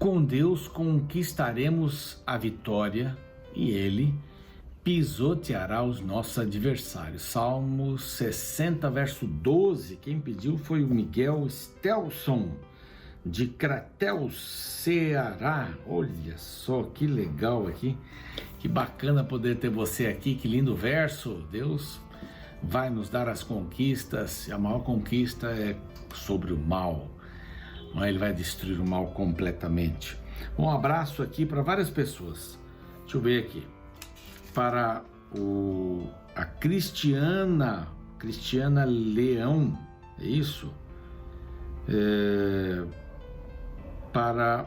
Com Deus conquistaremos a vitória e Ele pisoteará os nossos adversários. Salmo 60, verso 12. Quem pediu foi o Miguel Stelson, de Crateus, Ceará. Olha só que legal aqui, que bacana poder ter você aqui, que lindo verso. Deus vai nos dar as conquistas, e a maior conquista é sobre o mal. Ele vai destruir o mal completamente. Um abraço aqui para várias pessoas. Deixa eu ver aqui. Para a Cristiana Leão, é isso? Para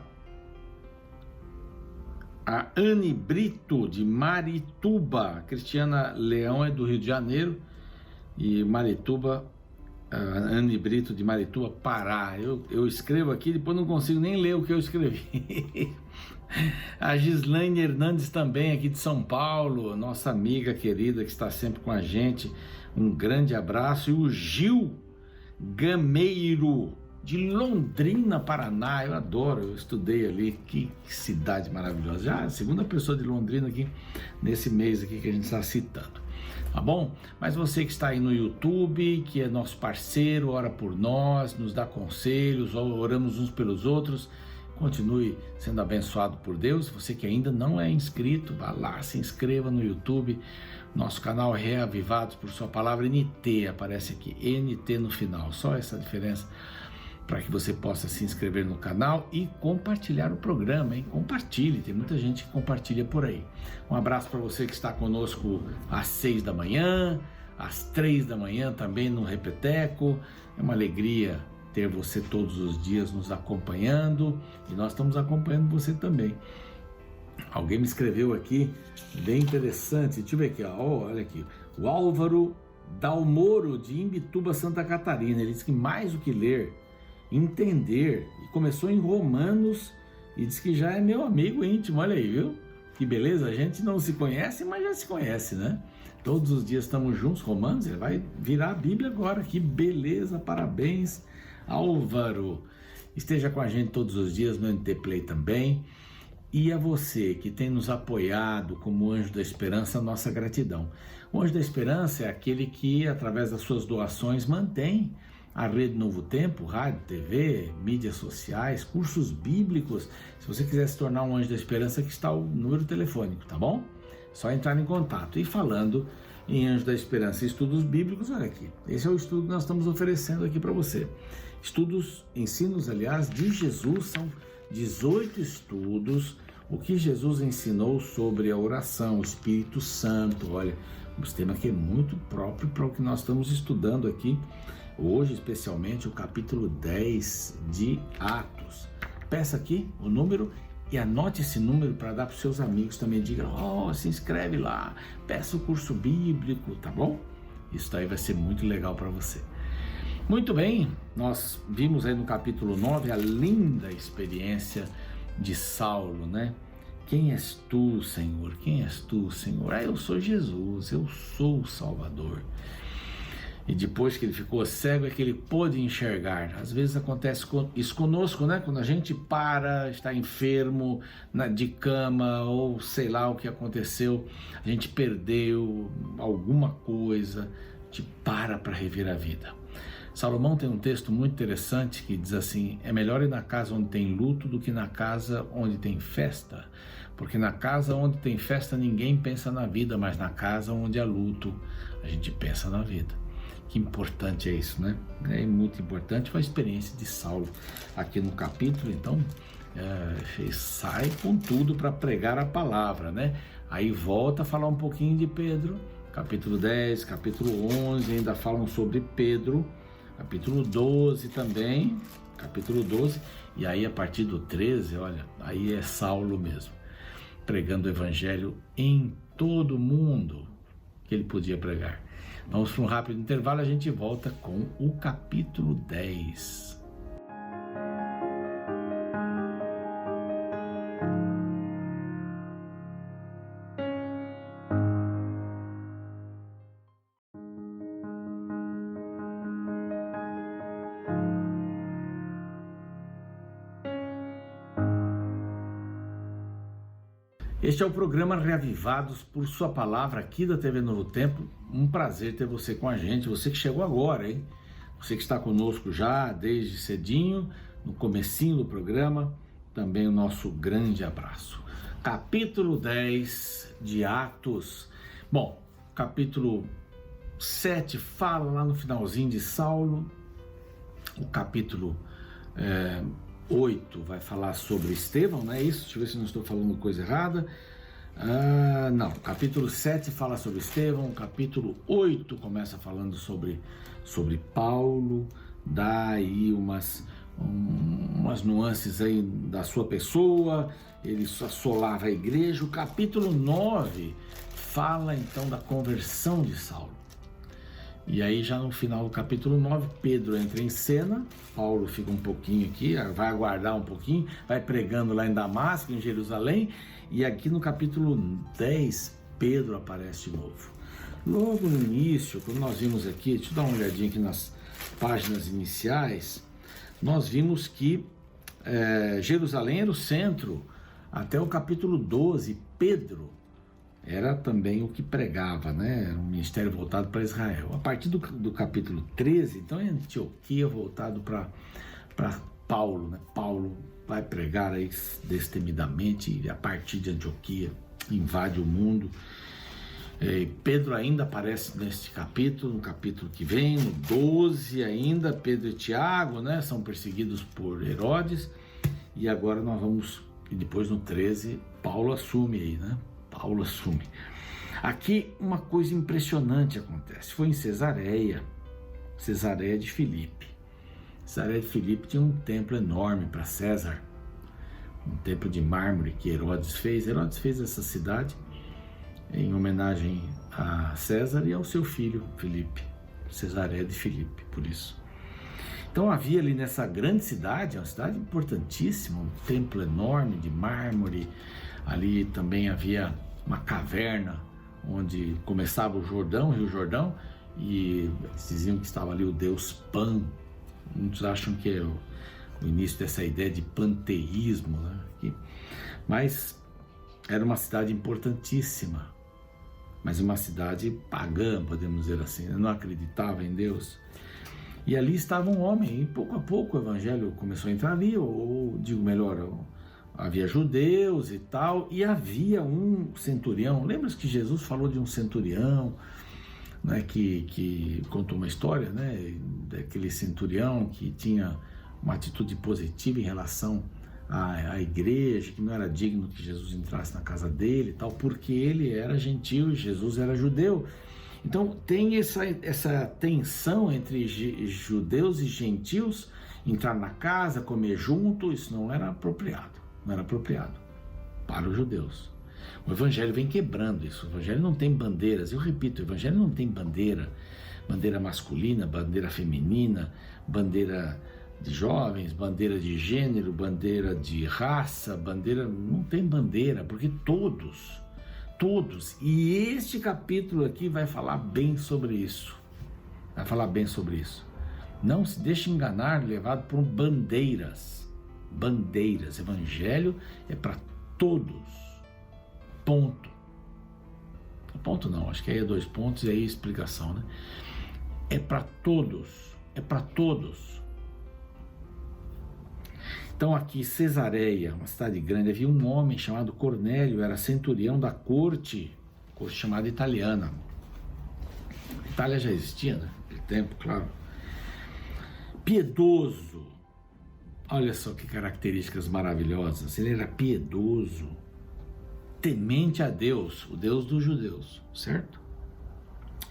a Anne Brito, de Marituba. A Cristiana Leão é do Rio de Janeiro e Marituba, a Anne Brito de Marituba, Pará. Eu escrevo aqui, depois não consigo nem ler o que eu escrevi. A Gislaine Hernandes também, aqui de São Paulo, nossa amiga querida que está sempre com a gente. Um grande abraço. E o Gil Gameiro, de Londrina, Paraná. Eu adoro, eu estudei ali, que cidade maravilhosa. Já a segunda pessoa de Londrina aqui, nesse mês aqui que a gente está citando. Tá bom? Mas você que está aí no YouTube, que é nosso parceiro, ora por nós, nos dá conselhos, oramos uns pelos outros, continue sendo abençoado por Deus. Você que ainda não é inscrito, vá lá, se inscreva no YouTube. Nosso canal é Reavivados por Sua Palavra, NT, aparece aqui, NT no final, só essa diferença, para que você possa se inscrever no canal e compartilhar o programa, hein? Compartilhe, tem muita gente que compartilha por aí. Um abraço para você que está conosco às 6 da manhã, às 3 da manhã também no Repeteco. É uma alegria ter você todos os dias nos acompanhando e nós estamos acompanhando você também. Alguém me escreveu aqui, bem interessante, deixa eu ver aqui, ó, olha aqui, o Álvaro Dalmoro, de Imbituba, Santa Catarina. Ele disse que mais do que ler, entender, e começou em Romanos e diz que já é meu amigo íntimo. Olha aí, viu? Que beleza, a gente não se conhece, mas já se conhece, né? Todos os dias estamos juntos. Romanos, ele vai virar a Bíblia agora, que beleza, parabéns, Álvaro. Esteja com a gente todos os dias no NT Play também. E a você que tem nos apoiado como Anjo da Esperança, nossa gratidão. O Anjo da Esperança é aquele que, através das suas doações, mantém a Rede Novo Tempo, rádio, TV, mídias sociais, cursos bíblicos. Se você quiser se tornar um Anjo da Esperança, aqui está o número telefônico, tá bom? Só entrar em contato. E falando em Anjo da Esperança e estudos bíblicos, olha aqui, esse é o estudo que nós estamos oferecendo aqui para você. Estudos, ensinos, aliás, de Jesus, são 18 estudos, o que Jesus ensinou sobre a oração, o Espírito Santo. Olha, um tema que é muito próprio para o que nós estamos estudando aqui hoje, especialmente o capítulo 10 de Atos. Peça aqui o número e anote esse número para dar para os seus amigos também. Diga, se inscreve lá, peça o curso bíblico, tá bom? Isso daí vai ser muito legal para você. Muito bem, nós vimos aí no capítulo 9 a linda experiência de Saulo, né? Quem és tu, Senhor? Quem és tu, Senhor? Eu sou Jesus, eu sou o Salvador. E depois que ele ficou cego é que ele pôde enxergar. Às vezes acontece isso conosco, né? Quando a gente está enfermo, de cama, ou sei lá o que aconteceu, a gente perdeu alguma coisa, a gente para rever a vida. Salomão tem um texto muito interessante que diz assim: é melhor ir na casa onde tem luto do que na casa onde tem festa, porque na casa onde tem festa ninguém pensa na vida, mas na casa onde há luto a gente pensa na vida. Que importante é isso, né? É muito importante. Foi a experiência de Saulo aqui no capítulo. Então sai com tudo para pregar a palavra, né? Aí volta a falar um pouquinho de Pedro, capítulo 10, capítulo 11 ainda falam sobre Pedro, capítulo 12 também, capítulo 12, e aí a partir do 13, olha, aí é Saulo mesmo, pregando o evangelho em todo o mundo que ele podia pregar. Vamos para um rápido intervalo, a gente volta com o capítulo 10. Este é o programa Reavivados por Sua Palavra aqui da TV Novo Tempo. Um prazer ter você com a gente, você que chegou agora, hein? Você que está conosco já desde cedinho, no comecinho do programa, também o nosso grande abraço. Capítulo 10 de Atos. Bom, capítulo 7 fala lá no finalzinho de Saulo. O capítulo 8 vai falar sobre Estevão, não é isso? Deixa eu ver se não estou falando coisa errada. Não, capítulo 7 fala sobre Estevão, capítulo 8 começa falando sobre Paulo, dá aí umas nuances aí da sua pessoa, ele assolava a igreja. O capítulo 9 fala então da conversão de Saulo. E aí já no final do capítulo 9, Pedro entra em cena, Paulo fica um pouquinho aqui, vai aguardar um pouquinho, vai pregando lá em Damasco, em Jerusalém, e aqui no capítulo 10, Pedro aparece de novo. Logo no início, quando nós vimos aqui, deixa eu dar uma olhadinha aqui nas páginas iniciais, nós vimos que Jerusalém era o centro, até o capítulo 12, Pedro era também o que pregava, né? Era um ministério voltado para Israel. A partir do capítulo 13, então é Antioquia voltado para Paulo, né? Paulo vai pregar aí destemidamente e a partir de Antioquia invade o mundo. Pedro ainda aparece neste capítulo, no capítulo que vem, no 12 ainda, Pedro e Tiago, né? São perseguidos por Herodes, e agora nós vamos, e depois no 13, Paulo assume aí, né? Paulo assume. Aqui uma coisa impressionante acontece. Foi em Cesareia de Filipe. Cesareia de Filipe tinha um templo enorme para César, um templo de mármore que Herodes fez. Herodes fez essa cidade em homenagem a César e ao seu filho Filipe. Cesareia de Filipe, por isso. Então havia ali nessa grande cidade, uma cidade importantíssima, um templo enorme de mármore. Ali também havia uma caverna onde começava o Jordão, o Rio Jordão, e eles diziam que estava ali o deus Pan. Muitos acham que é o início dessa ideia de panteísmo, né? Mas era uma cidade importantíssima, mas uma cidade pagã, podemos dizer assim, não acreditava em Deus. E ali estava um homem, e pouco a pouco o evangelho começou a entrar ali, ou digo melhor, havia judeus e tal, e havia um centurião. Lembra que Jesus falou de um centurião, né, que contou uma história, né, daquele centurião que tinha uma atitude positiva em relação à igreja, que não era digno que Jesus entrasse na casa dele e tal, porque ele era gentil e Jesus era judeu. Então tem essa tensão entre judeus e gentios, entrar na casa, comer junto, isso não era apropriado. Não era apropriado para os judeus. O evangelho vem quebrando isso. O evangelho não tem bandeiras. Eu repito, o evangelho não tem bandeira masculina, bandeira feminina, bandeira de jovens, bandeira de gênero, bandeira de raça, não tem bandeira, porque todos, e este capítulo aqui vai falar bem sobre isso. Não se deixe enganar, levado por bandeiras, evangelho é para todos, ponto não, acho que aí é 2 pontos e aí explicação, né? É para todos. Então aqui, Cesareia, uma cidade grande, havia um homem chamado Cornélio, era centurião da corte chamada italiana. A Itália já existia, né? Naquele tempo, claro. Piedoso. Olha só que características maravilhosas. Ele era piedoso, temente a Deus, o Deus dos judeus, certo?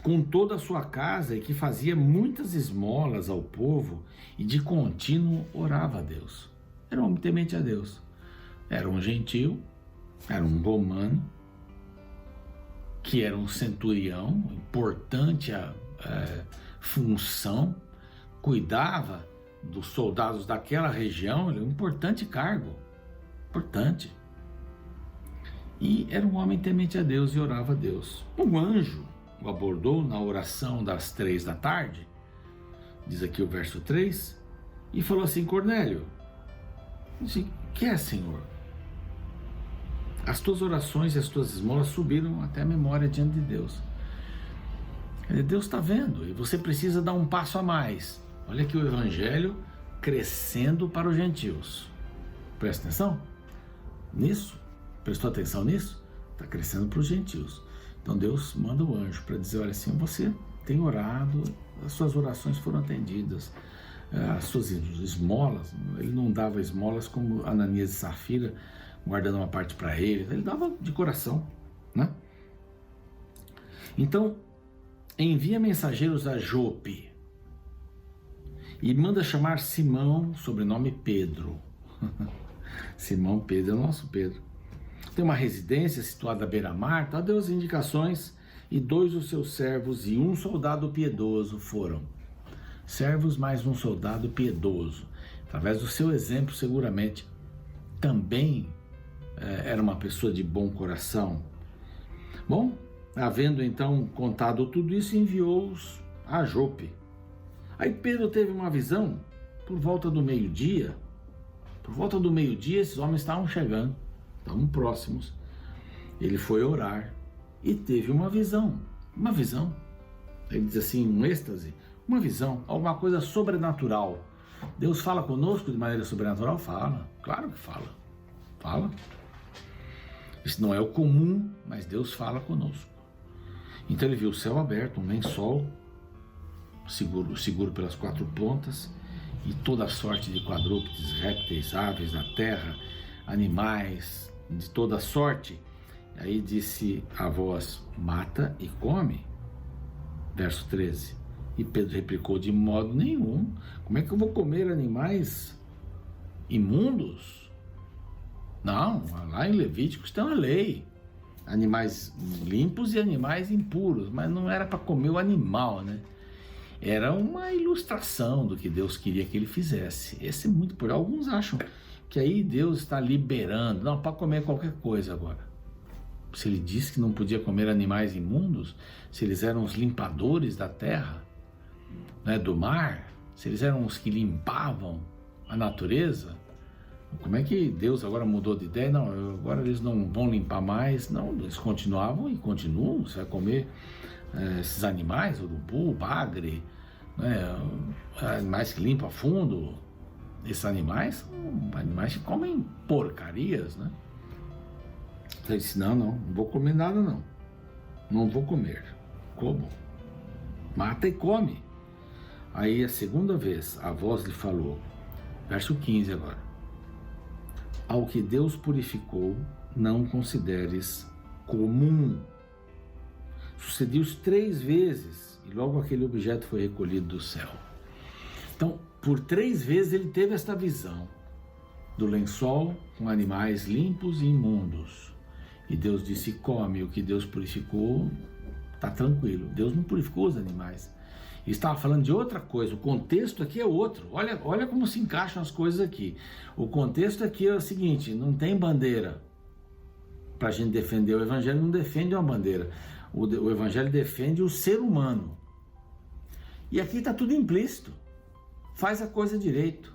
Com toda a sua casa, e que fazia muitas esmolas ao povo e de contínuo orava a Deus. Era um homem temente a Deus. Era um gentil, era um romano, que era um centurião, importante função, cuidava dos soldados daquela região, ele é um importante cargo, importante. E era um homem temente a Deus e orava a Deus. Um anjo o abordou na oração das 3 da tarde, diz aqui o verso 3, e falou assim: Cornélio, disse, que é, Senhor? As tuas orações e as tuas esmolas subiram até a memória diante de Deus. Deus está vendo e você precisa dar um passo a mais. Olha aqui o evangelho crescendo para os gentios. Presta atenção nisso? Prestou atenção nisso? Está crescendo para os gentios. Então Deus manda o anjo para dizer, olha assim, você tem orado, as suas orações foram atendidas, as suas esmolas, ele não dava esmolas como Ananias e Safira, guardando uma parte para ele dava de coração, né? Então, envia mensageiros a Jope e manda chamar Simão, sobrenome Pedro. Simão Pedro é o nosso Pedro. Tem uma residência situada à beira-mar, tá? Deu as indicações, e 2 dos seus servos e um soldado piedoso foram. Servos mais um soldado piedoso. Através do seu exemplo, seguramente, também era uma pessoa de bom coração. Bom, havendo então contado tudo isso, enviou-os a Jope. Aí Pedro teve uma visão por volta do meio-dia. Por volta do meio-dia, esses homens estavam chegando, estavam próximos. Ele foi orar e teve uma visão. Uma visão. Ele diz assim, um êxtase, uma visão, alguma coisa sobrenatural. Deus fala conosco de maneira sobrenatural? Fala, claro que fala. Fala. Isso não é o comum, mas Deus fala conosco. Então ele viu o céu aberto, um lençol, seguro pelas 4 pontas, e toda sorte de quadrúpedes, répteis, aves da terra, animais de toda sorte. Aí disse a voz, mata e come. Verso 13. E Pedro replicou, de modo nenhum. Como é que eu vou comer animais imundos? Não, lá em Levíticos tem uma lei. Animais limpos e animais impuros, mas não era para comer o animal, né? Era uma ilustração do que Deus queria que ele fizesse. Esse é muito por alguns acham que aí Deus está liberando, não, para comer qualquer coisa agora. Se ele disse que não podia comer animais imundos, se eles eram os limpadores da terra, né, do mar, se eles eram os que limpavam a natureza, como é que Deus agora mudou de ideia? Não, agora eles não vão limpar mais. Não, eles continuavam e continuam. Você vai comer esses animais, urubu, bagre, né, animais que limpam a fundo. Esses animais são animais que comem porcarias, né? Então ele disse, não vou comer nada não. Não vou comer. Como? Mata e come. Aí a segunda vez a voz lhe falou, verso 15 agora. Ao que Deus purificou, não consideres comum. Sucedeu 3 vezes e logo aquele objeto foi recolhido do céu. Então, por 3 vezes ele teve esta visão do lençol com animais limpos e imundos. E Deus disse, come. O que Deus purificou, está tranquilo. Deus não purificou os animais. Ele estava falando de outra coisa. O contexto aqui é outro. Olha como se encaixam as coisas aqui. O contexto aqui é o seguinte, não tem bandeira para a gente defender. O Evangelho não defende uma bandeira. O Evangelho defende o ser humano. E aqui está tudo implícito. Faz a coisa direito.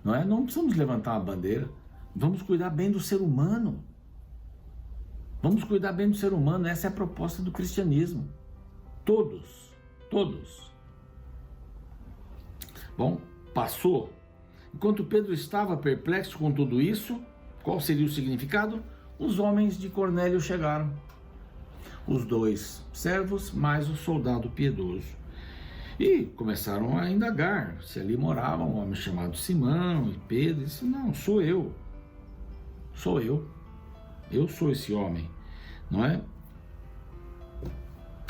Não é? Não precisamos levantar uma bandeira. Vamos cuidar bem do ser humano. Vamos cuidar bem do ser humano. Essa é a proposta do cristianismo. Todos. Bom, passou. Enquanto Pedro estava perplexo com tudo isso, qual seria o significado? Os homens de Cornélio chegaram. Os 2 servos, mais o soldado piedoso. E começaram a indagar se ali morava um homem chamado Simão. E Pedro disse, não, sou eu. Eu sou esse homem, não é?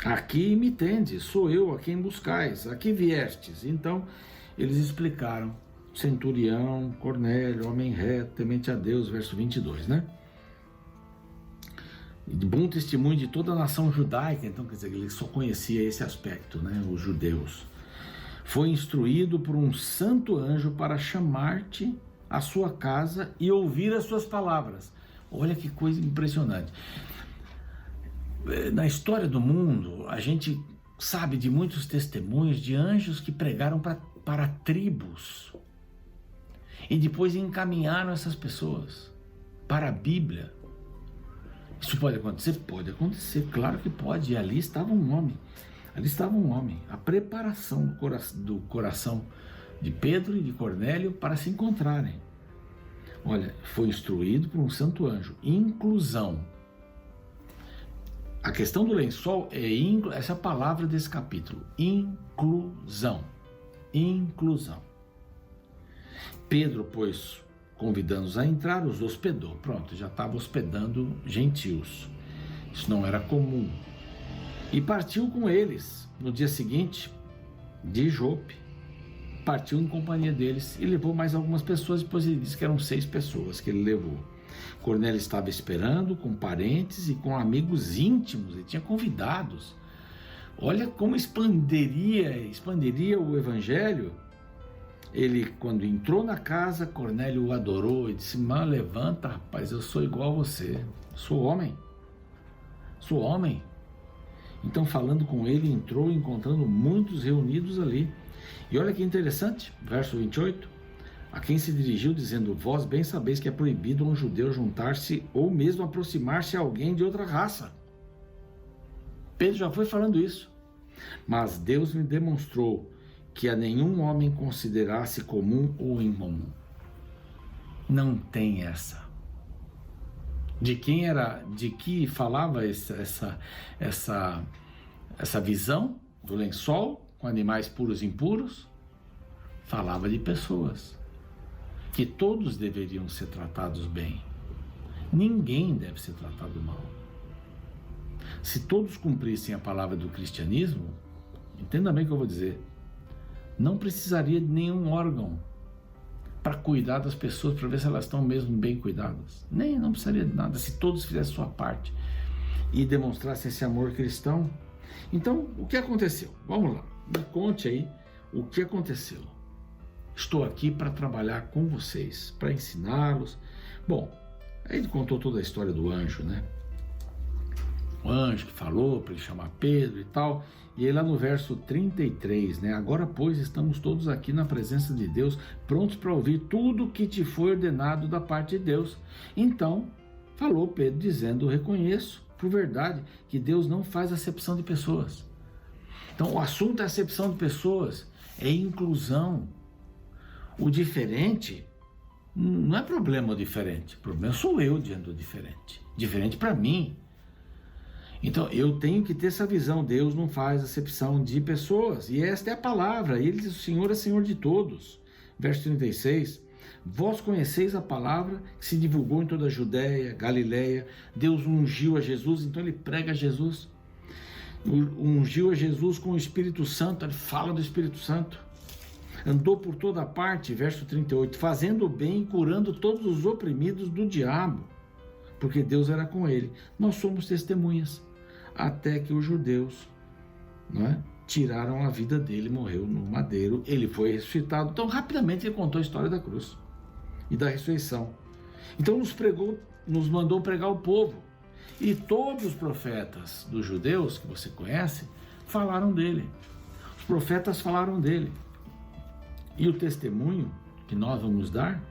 Aqui me tendes, sou eu a quem buscais, aqui viestes. Então eles explicaram, centurião, Cornélio, homem reto, temente a Deus, verso 22, né? De bom testemunho de toda a nação judaica. Então quer dizer, ele só conhecia esse aspecto, né? Os judeus. Foi instruído por um santo anjo para chamar-te à sua casa e ouvir as suas palavras. Olha que coisa impressionante. Na história do mundo, a gente sabe de muitos testemunhos de anjos que pregaram para tribos e depois encaminharam essas pessoas para a Bíblia. Isso pode acontecer? Pode acontecer, claro que pode. E ali estava um homem. Ali estava um homem. A preparação do coração de Pedro e de Cornélio para se encontrarem. Olha, foi instruído por um santo anjo. Inclusão. A questão do lençol é essa palavra desse capítulo. Inclusão. Inclusão. Pedro, pois, convidando-os a entrar, os hospedou. Pronto, já estava hospedando gentios. Isso não era comum. E partiu com eles no dia seguinte de Jope. Partiu em companhia deles e levou mais algumas pessoas. Depois ele disse que eram 6 pessoas que ele levou. Cornélio estava esperando com parentes e com amigos íntimos. Ele tinha convidados. Olha como expandiria o evangelho. Ele, quando entrou na casa, Cornélio o adorou e disse: "Mano, levanta, rapaz, eu sou igual a você. Sou homem. Sou homem." Então, falando com ele, entrou, encontrando muitos reunidos ali. E olha que interessante, verso 28, a quem se dirigiu dizendo: "Vós bem sabeis que é proibido a um judeu juntar-se ou mesmo aproximar-se a alguém de outra raça." Pedro já foi falando isso. "Mas Deus me demonstrou que a nenhum homem considerasse comum ou incomum." Não tem essa. De que falava essa visão do lençol com animais puros e impuros? Falava de pessoas, que todos deveriam ser tratados bem. Ninguém deve ser tratado mal. Se todos cumprissem a palavra do cristianismo, entenda bem o que eu vou dizer, não precisaria de nenhum órgão para cuidar das pessoas, para ver se elas estão mesmo bem cuidadas. Não precisaria de nada, se todos fizessem a sua parte e demonstrassem esse amor cristão. Então, o que aconteceu? Vamos lá, me conte aí o que aconteceu. Estou aqui para trabalhar com vocês, para ensiná-los. Bom, aí ele contou toda a história do anjo, né? O anjo que falou para ele chamar Pedro e tal. E aí lá no verso 33, né? "Agora, pois, estamos todos aqui na presença de Deus, prontos para ouvir tudo que te foi ordenado da parte de Deus." Então, falou Pedro dizendo: "Reconheço por verdade que Deus não faz acepção de pessoas." Então, o assunto é acepção de pessoas, é inclusão. O diferente não é problema o diferente, o problema sou eu diante do diferente. Diferente para mim. Então, eu tenho que ter essa visão. Deus não faz acepção de pessoas. E esta é a palavra. Ele diz: "O Senhor é Senhor de todos." Verso 36. "Vós conheceis a palavra que se divulgou em toda a Judéia, Galiléia. Deus ungiu a Jesus." Então, ele prega a Jesus. Ungiu a Jesus com o Espírito Santo. Ele fala do Espírito Santo. "Andou por toda parte." Verso 38. "Fazendo o bem e curando todos os oprimidos do diabo, porque Deus era com ele. Nós somos testemunhas. Até que os judeus, não é, tiraram a vida dele, morreu no madeiro, ele foi ressuscitado." Então, rapidamente, ele contou a história da cruz e da ressurreição. Então, nos mandou pregar ao povo. E todos os profetas dos judeus, que você conhece, falaram dele. Os profetas falaram dele. E o testemunho que nós vamos dar: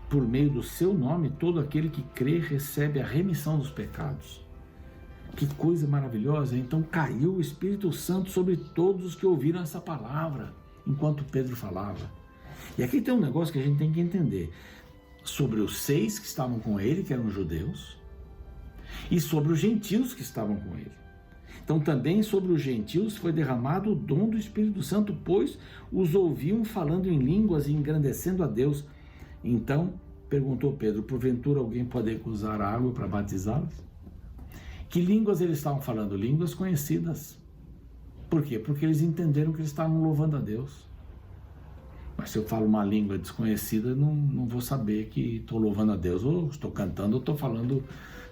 por meio do seu nome, todo aquele que crê recebe a remissão dos pecados. Que coisa maravilhosa! Então caiu o Espírito Santo sobre todos os que ouviram essa palavra, enquanto Pedro falava. E aqui tem um negócio que a gente tem que entender. Sobre os 6 que estavam com ele, que eram judeus, e sobre os gentios que estavam com ele. Então também sobre os gentios foi derramado o dom do Espírito Santo, pois os ouviam falando em línguas e engrandecendo a Deus. Então perguntou Pedro: "Porventura alguém pode recusar a água para batizá-los?" Que línguas eles estavam falando? Línguas conhecidas. Por quê? Porque eles entenderam que eles estavam louvando a Deus. Mas se eu falo uma língua desconhecida, não vou saber que estou louvando a Deus, ou estou cantando, ou estou falando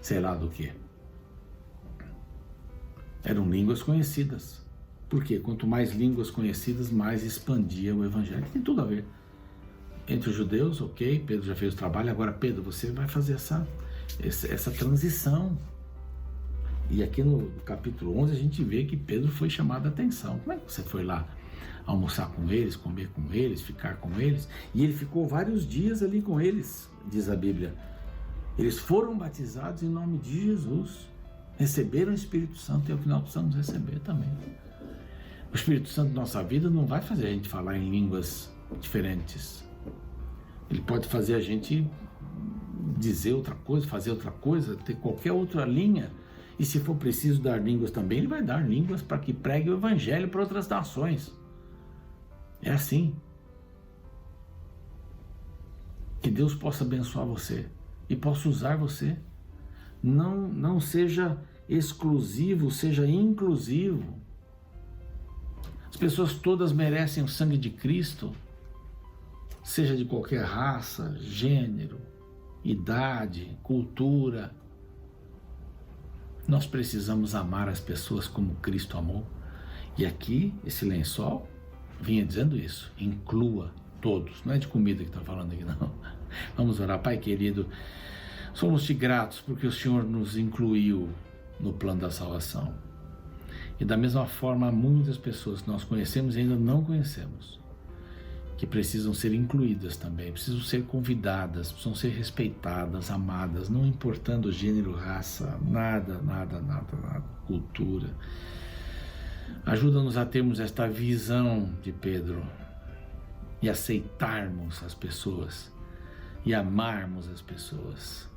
sei lá do que. Eram línguas conhecidas. Por quê? Quanto mais línguas conhecidas, mais expandia o evangelho. Tem tudo a ver. Entre os judeus, ok, Pedro já fez o trabalho. Agora, Pedro, você vai fazer essa transição. E aqui no capítulo 11 a gente vê que Pedro foi chamado a atenção. Como é que você foi lá almoçar com eles, comer com eles, ficar com eles? E ele ficou vários dias ali com eles, diz a Bíblia. Eles foram batizados em nome de Jesus, receberam o Espírito Santo e ao final precisamos receber também. O Espírito Santo na nossa vida não vai fazer a gente falar em línguas diferentes. Ele pode fazer a gente dizer outra coisa, fazer outra coisa, ter qualquer outra linha. E se for preciso dar línguas também, ele vai dar línguas para que pregue o Evangelho para outras nações. É assim. Que Deus possa abençoar você e possa usar você. Não seja exclusivo, seja inclusivo. As pessoas todas merecem o sangue de Cristo, seja de qualquer raça, gênero, idade, cultura. Nós precisamos amar as pessoas como Cristo amou. E aqui, esse lençol vinha dizendo isso, inclua todos. Não é de comida que está falando aqui, não. Vamos orar. Pai querido, somos-te gratos porque o Senhor nos incluiu no plano da salvação. E da mesma forma, há muitas pessoas que nós conhecemos e ainda não conhecemos, que precisam ser incluídas também, precisam ser convidadas, precisam ser respeitadas, amadas, não importando gênero, raça, nada, cultura. Ajuda-nos a termos esta visão de Pedro e aceitarmos as pessoas e amarmos as pessoas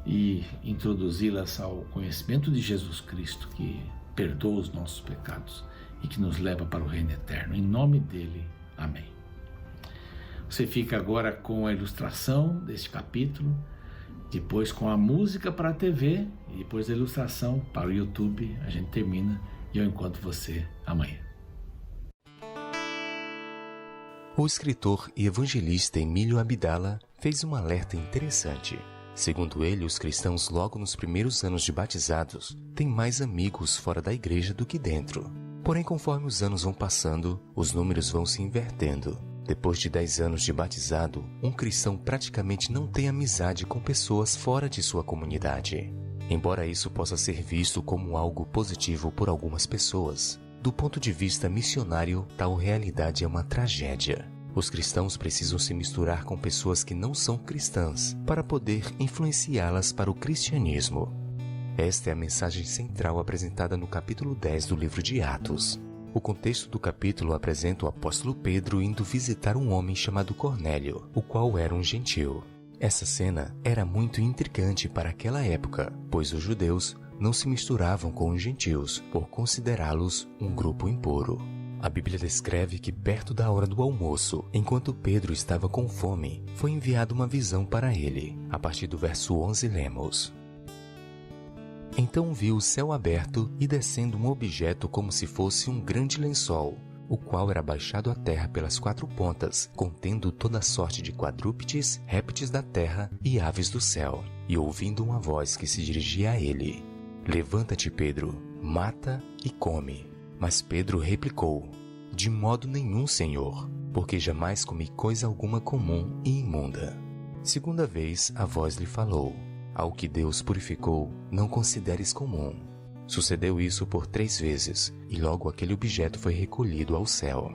e introduzi-las ao conhecimento de Jesus Cristo, que perdoa os nossos pecados e que nos leva para o reino eterno. Em nome dele, amém. Você fica agora com a ilustração deste capítulo, depois com a música para a TV e depois a ilustração para o YouTube. A gente termina e eu encontro você amanhã. O escritor e evangelista Emílio Abdala fez um alerta interessante. Segundo ele, os cristãos logo nos primeiros anos de batizados têm mais amigos fora da igreja do que dentro. Porém, conforme os anos vão passando, os números vão se invertendo. Depois de 10 anos de batizado, um cristão praticamente não tem amizade com pessoas fora de sua comunidade. Embora isso possa ser visto como algo positivo por algumas pessoas, do ponto de vista missionário, tal realidade é uma tragédia. Os cristãos precisam se misturar com pessoas que não são cristãs para poder influenciá-las para o cristianismo. Esta é a mensagem central apresentada no capítulo 10 do livro de Atos. O contexto do capítulo apresenta o apóstolo Pedro indo visitar um homem chamado Cornélio, o qual era um gentil. Essa cena era muito intrigante para aquela época, pois os judeus não se misturavam com os gentios por considerá-los um grupo impuro. A Bíblia descreve que perto da hora do almoço, enquanto Pedro estava com fome, foi enviada uma visão para ele. A partir do verso 11 lemos: Então viu o céu aberto e descendo um objeto como se fosse um grande lençol, o qual era baixado à terra pelas 4 pontas, contendo toda sorte de quadrúpedes, répteis da terra e aves do céu. E ouvindo uma voz que se dirigia a ele: Levanta-te, Pedro, mata e come. Mas Pedro replicou: De modo nenhum, Senhor, porque jamais comi coisa alguma comum e imunda. Segunda vez a voz lhe falou: Ao que Deus purificou, não consideres comum. Sucedeu isso por 3 vezes, e logo aquele objeto foi recolhido ao céu.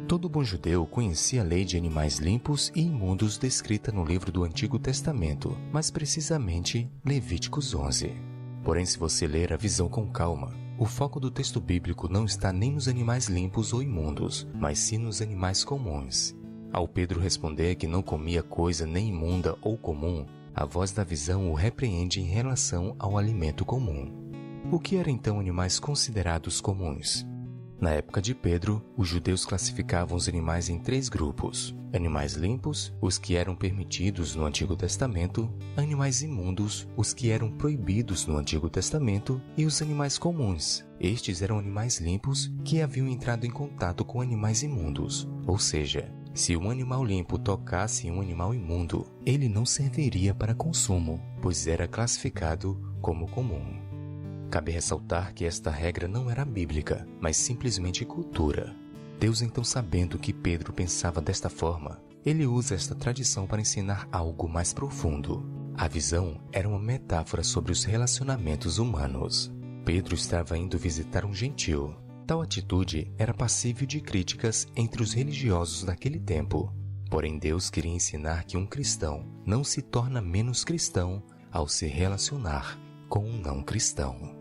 Todo bom judeu conhecia a lei de animais limpos e imundos descrita no livro do Antigo Testamento, mais precisamente Levíticos 11. Porém, se você ler a visão com calma, o foco do texto bíblico não está nem nos animais limpos ou imundos, mas sim nos animais comuns. Ao Pedro responder que não comia coisa nem imunda ou comum, a voz da visão o repreende em relação ao alimento comum. O que eram então animais considerados comuns? Na época de Pedro, os judeus classificavam os animais em 3 grupos: animais limpos, os que eram permitidos no Antigo Testamento; animais imundos, os que eram proibidos no Antigo Testamento; e os animais comuns. Estes eram animais limpos que haviam entrado em contato com animais imundos, ou seja, se um animal limpo tocasse em um animal imundo, ele não serviria para consumo, pois era classificado como comum. Cabe ressaltar que esta regra não era bíblica, mas simplesmente cultura. Deus, então, sabendo que Pedro pensava desta forma, ele usa esta tradição para ensinar algo mais profundo. A visão era uma metáfora sobre os relacionamentos humanos. Pedro estava indo visitar um gentil. Tal atitude era passível de críticas entre os religiosos daquele tempo. Porém, Deus queria ensinar que um cristão não se torna menos cristão ao se relacionar com um não cristão.